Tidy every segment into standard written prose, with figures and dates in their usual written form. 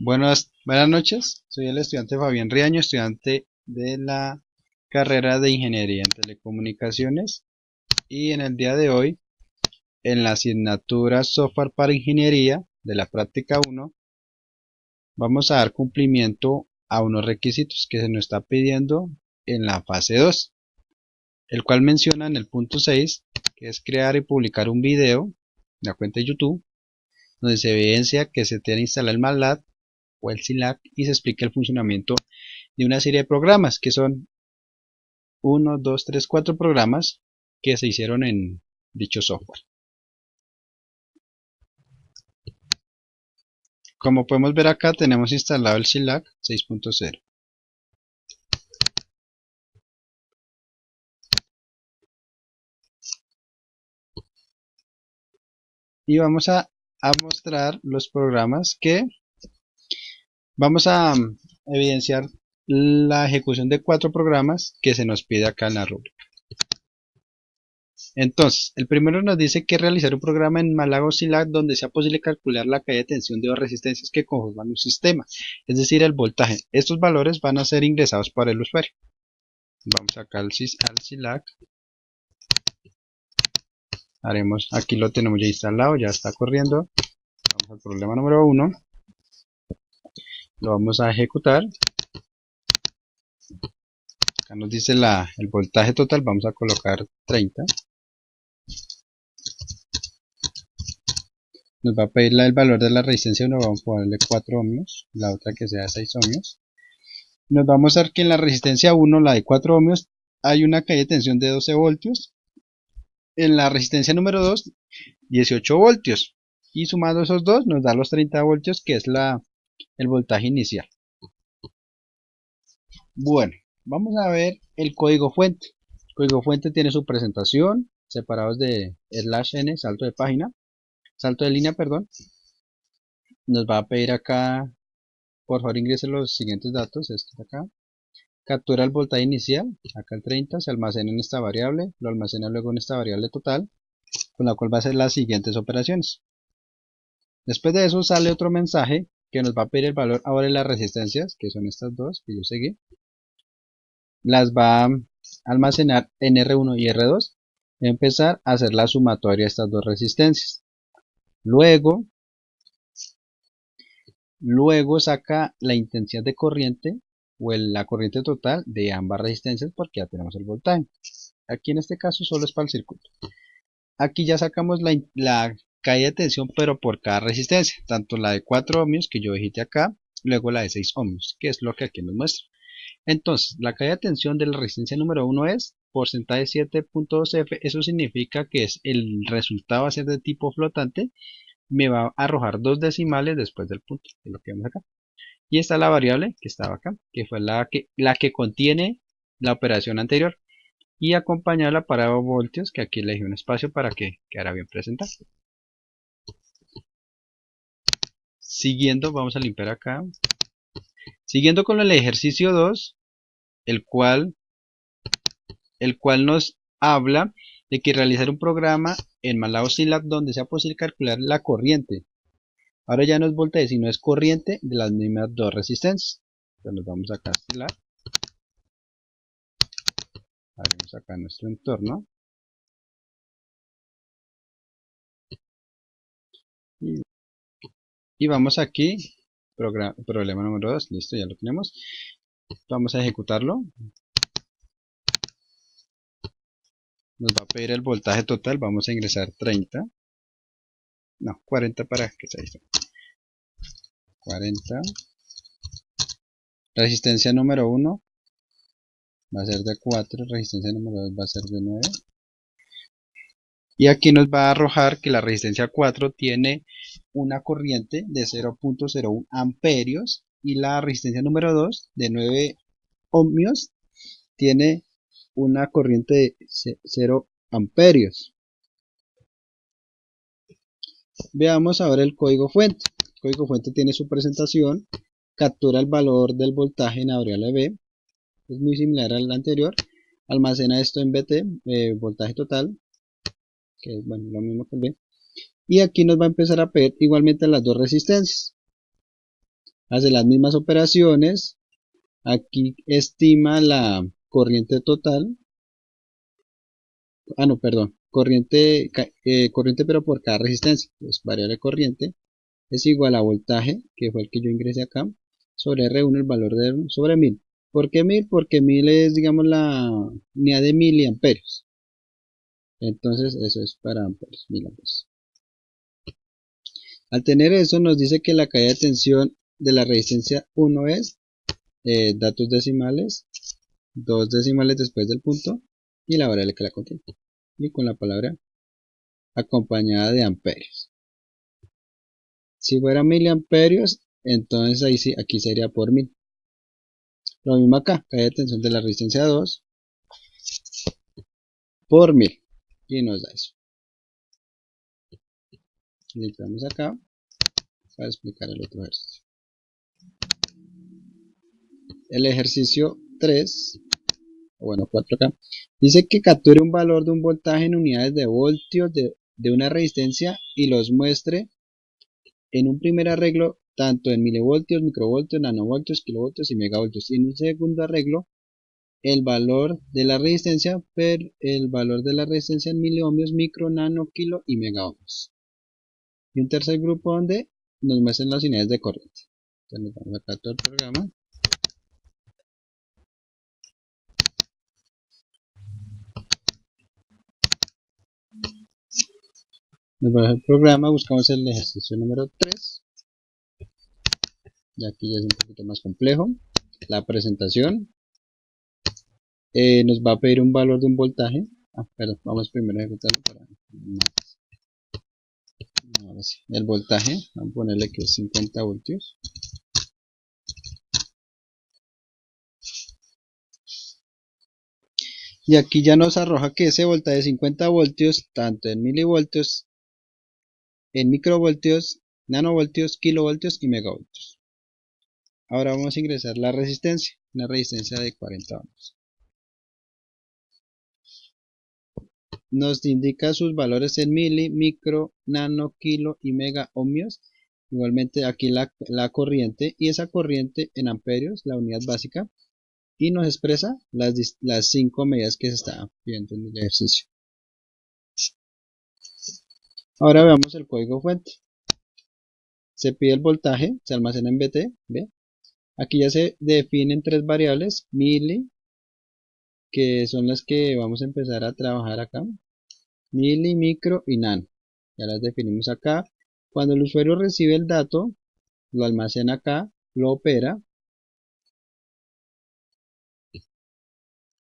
Buenas noches, soy el estudiante Fabián Riaño, estudiante de la carrera de Ingeniería en Telecomunicaciones y en el día de hoy, en la asignatura Software para Ingeniería de la práctica 1, vamos a dar cumplimiento a unos requisitos que se nos está pidiendo en la fase 2, el cual menciona en el punto 6, que es crear y publicar un video en la cuenta de YouTube, donde se evidencia que se tiene que instalar el MATLAB o el SILAC y se explica el funcionamiento de una serie de programas que son uno, 2, 3, 4 programas que se hicieron en dicho software. Como podemos ver acá, tenemos instalado el SILAC 6.0 y vamos a mostrar los programas que vamos a evidenciar la ejecución de 4 programas que se nos pide acá en la rúbrica. Entonces, el primero nos dice que realizar un programa en Malago SILAC donde sea posible calcular la caída de tensión de dos resistencias que conforman un sistema, es decir, el voltaje. Estos valores van a ser ingresados por el usuario. Vamos acá al SILAC, aquí lo tenemos ya instalado, ya está corriendo. Vamos al problema número 1, lo vamos a ejecutar. Acá nos dice el voltaje total, vamos a colocar 30. Nos va a pedir el valor de la resistencia, uno vamos a ponerle 4 ohmios, la otra que sea 6 ohmios. Nos vamos a ver que en la resistencia 1, la de 4 ohmios, hay una caída de tensión de 12 voltios. En la resistencia número 2, 18 voltios. Y sumando esos dos nos da los 30 voltios, que es el voltaje inicial. Bueno, vamos a ver el código fuente. El código fuente tiene su presentación, separados de /n, salto de línea, perdón. Nos va a pedir acá, por favor ingrese los siguientes datos, esto de acá. Captura el voltaje inicial, acá el 30, se almacena en esta variable, lo almacena luego en esta variable total, con la cual va a hacer las siguientes operaciones. Después de eso sale otro mensaje que nos va a pedir el valor ahora de las resistencias, que son estas dos que yo seguí. Las va a almacenar en R1 y R2 y empezar a hacer la sumatoria de estas dos resistencias. Luego saca la intensidad de corriente o la corriente total de ambas resistencias porque ya tenemos el voltaje. Aquí en este caso solo es para el circuito. Aquí ya sacamos la caída de tensión pero por cada resistencia, tanto la de 4 ohmios que yo digité acá, luego la de 6 ohmios, que es lo que aquí nos muestra. Entonces, la caída de tensión de la resistencia número 1 es porcentaje 7.2 F, eso significa que el resultado va a ser de tipo flotante, me va a arrojar dos decimales después del punto, que es lo que vemos acá. Y está la variable que estaba acá, que fue la que contiene la operación anterior, y acompañar la parada de voltios, que aquí le dejé un espacio para que quedara bien presentado. Siguiendo, vamos a limpiar acá. Siguiendo con el ejercicio 2, el cual nos habla de que realizar un programa en MATLAB SILAB donde sea posible calcular la corriente. Ahora ya no es voltaje, sino es corriente de las mismas dos resistencias. Entonces nos vamos acá a SILAB. Abrimos acá nuestro entorno. Y vamos aquí, problema número 2, listo, ya lo tenemos. Vamos a ejecutarlo. Nos va a pedir el voltaje total, vamos a ingresar 30. No, 40 para que se hizo. 40. Resistencia número 1 va a ser de 4, resistencia número 2 va a ser de 9. Y aquí nos va a arrojar que la resistencia 4 tiene una corriente de 0.01 amperios y la resistencia número 2 de 9 ohmios tiene una corriente de 0 amperios. Veamos ahora el código fuente. El código fuente tiene su presentación, captura el valor del voltaje en la variable B, es muy similar al anterior, almacena esto en VT, voltaje total, que es bueno, lo mismo que el B, y aquí nos va a empezar a pedir igualmente las dos resistencias. hace las mismas operaciones, aquí estima la corriente total, no, perdón, corriente pero por cada resistencia, pues variable corriente es igual a voltaje, que fue el que yo ingresé acá, sobre R1 el valor de R1 sobre 1000. ¿Por qué 1000? Porque 1000 es, digamos, la unidad de miliamperios. Entonces, eso es para amperes, miliamperios. Al tener eso, nos dice que la caída de tensión de la resistencia 1 es datos decimales, 2 decimales después del punto y la variable que la contiene. Y con la palabra acompañada de amperios. Si fuera miliamperios, entonces ahí sí, aquí sería por 1000. Lo mismo acá, caída de tensión de la resistencia 2 por 1000. Y nos da eso. Limpiamos acá para explicar el otro ejercicio. El ejercicio 3, o bueno 4 acá, dice que capture un valor de un voltaje en unidades de voltios de una resistencia y los muestre en un primer arreglo tanto en milivoltios, microvoltios, nanovoltios, kilovoltios y megavoltios. Y en un segundo arreglo el valor de la resistencia en miliohmios, micro, nano, kilo y megaohmios. Y un tercer grupo donde nos muestran las unidades de corriente. Entonces nos vamos acá a todo el programa. Nos vamos al programa, buscamos el ejercicio número 3. Y aquí ya es un poquito más complejo. La presentación nos va a pedir un valor de un voltaje. Perdón, vamos primero a ejecutarlo para ahora sí. El voltaje, vamos a ponerle que es 50 voltios. Y aquí ya nos arroja que ese voltaje de 50 voltios, tanto en milivoltios, en microvoltios, nanovoltios, kilovoltios y megavoltios. Ahora vamos a ingresar la resistencia, una resistencia de 40 ohms. Nos indica sus valores en mili, micro, nano, kilo y mega ohmios. Igualmente aquí la corriente, y esa corriente en amperios, la unidad básica, y nos expresa las 5 medidas que se estaban viendo en el ejercicio. Ahora veamos el código fuente. Se pide el voltaje, se almacena en VT, ¿ve? Aquí ya se definen 3 variables, mili, que son las que vamos a empezar a trabajar acá, mili, micro y nano. Ya las definimos acá. Cuando el usuario recibe el dato, lo almacena acá, lo opera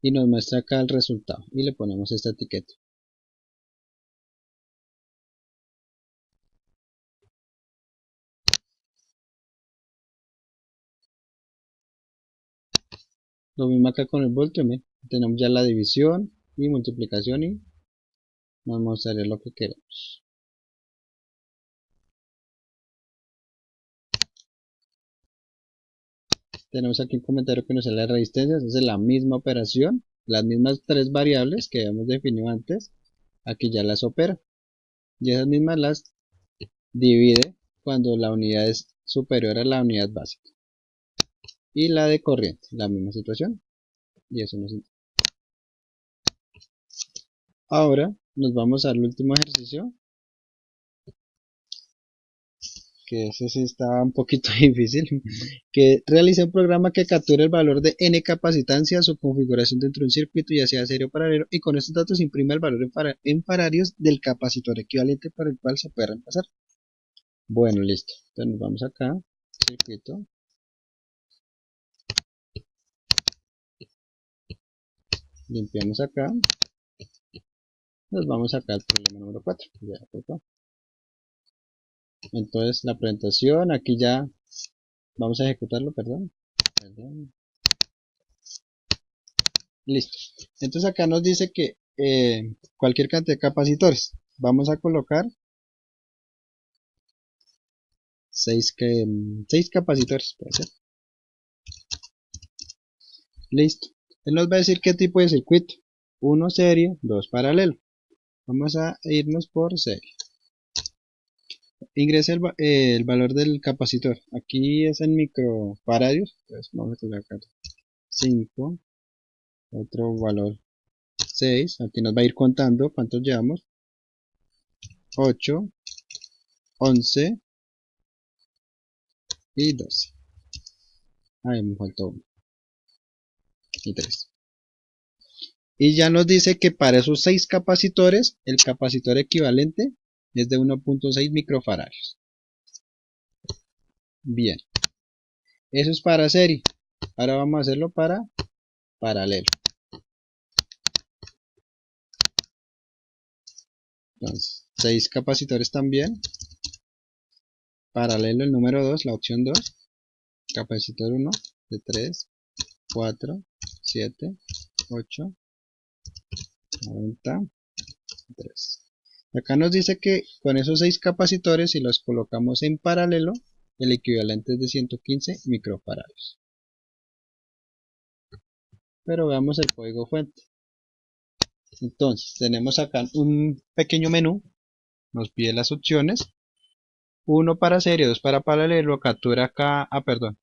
y nos muestra acá el resultado y le ponemos esta etiqueta. Lo mismo acá con el voltio, tenemos ya la división y multiplicación y nos mostraré lo que queremos. Tenemos aquí un comentario que nos sale la resistencia, es la misma operación, las mismas 3 variables que habíamos definido antes, aquí ya las opera y esas mismas las divide cuando la unidad es superior a la unidad básica. Y la de corriente, la misma situación, y eso nos interesa. Ahora nos vamos al último ejercicio, que ese sí está un poquito difícil, que realice un programa que capture el valor de n capacitancia, su configuración dentro de un circuito, ya sea serie o paralelo, y con estos datos imprime el valor en faradios del capacitor equivalente para el cual se puede reemplazar. Bueno, listo. Entonces nos vamos acá, circuito, limpiamos acá, nos vamos acá al problema número 4. Entonces la presentación, aquí ya vamos a ejecutarlo, perdón. Listo. Entonces acá nos dice que cualquier cantidad de capacitores. Vamos a colocar 6 capacitores, puede ser. Listo. Él nos va a decir qué tipo de circuito. 1 serie, 2 paralelo. Vamos a irnos por serie. Ingrese el valor del capacitor. Aquí es en microfaradios. Entonces vamos a colocar 5, otro valor 6. Aquí nos va a ir contando cuántos llevamos. 8, 11 y 12. Ahí me faltó 1 y 3. Y ya nos dice que para esos 6 capacitores, el capacitor equivalente es de 1.6 microfaradios. Bien, eso es para serie. Ahora vamos a hacerlo para paralelo. Entonces, 6 capacitores también. Paralelo el número 2, la opción 2. Capacitor 1 de 3, 4, 7, 8, 93. Acá nos dice que con esos 6 capacitores, si los colocamos en paralelo, el equivalente es de 115 microfaradios. Pero veamos el código fuente. Entonces, tenemos acá un pequeño menú, nos pide las opciones, 1 para serie, 2 para paralelo, captura acá,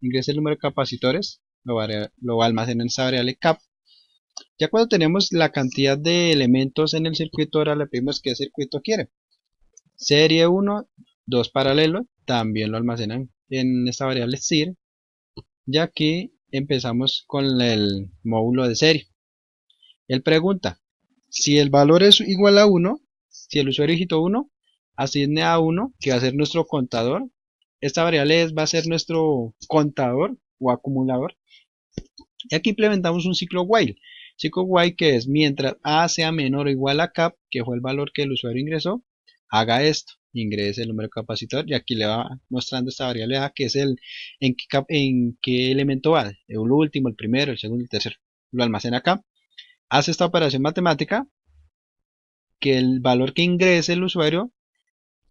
ingresa el número de capacitores, lo va a almacenar en esta variable cap. Ya cuando tenemos la cantidad de elementos en el circuito, ahora le pedimos qué circuito quiere. Serie 1, 2 paralelo, también lo almacenan en esta variable SIR. Ya aquí empezamos con el módulo de serie. Él pregunta, si el valor es igual a 1, si el usuario digitó 1, asigne a 1, que va a ser nuestro contador. Esta variable va a ser nuestro contador o acumulador. Y aquí implementamos un ciclo while. Ciclo while que es mientras a sea menor o igual a cap, que fue el valor que el usuario ingresó, haga esto. Ingrese el número de capacitor y aquí le va mostrando esta variable a, que es en qué elemento va. El último, el primero, el segundo, el tercero. Lo almacena acá. Hace esta operación matemática, que el valor que ingrese el usuario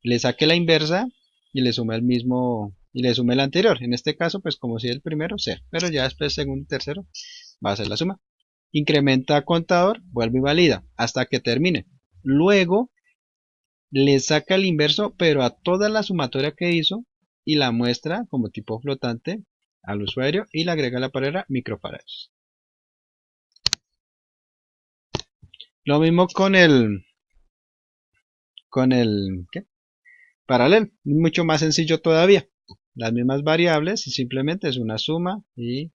le saque la inversa y le sume el mismo y le sume el anterior. En este caso, pues como si el primero, 0, pero ya después segundo y tercero va a ser la suma. Incrementa contador, vuelve y valida hasta que termine. Luego le saca el inverso, pero a toda la sumatoria que hizo y la muestra como tipo flotante al usuario y le agrega la palabra microfaradios. Lo mismo con el ¿qué? Paralelo, mucho más sencillo todavía. Las mismas variables y simplemente es una suma y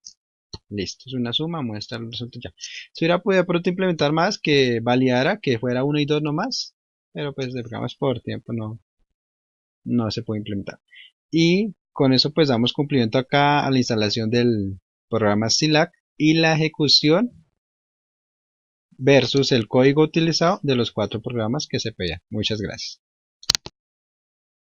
listo, es una suma, muestra el resultado ya. Si hubiera podido pronto implementar más, que validara que fuera 1 y 2 nomás, pero pues digamos por tiempo no se puede implementar. Y con eso pues damos cumplimiento acá a la instalación del programa CILAC y la ejecución versus el código utilizado de los 4 programas que se pedían. Muchas gracias.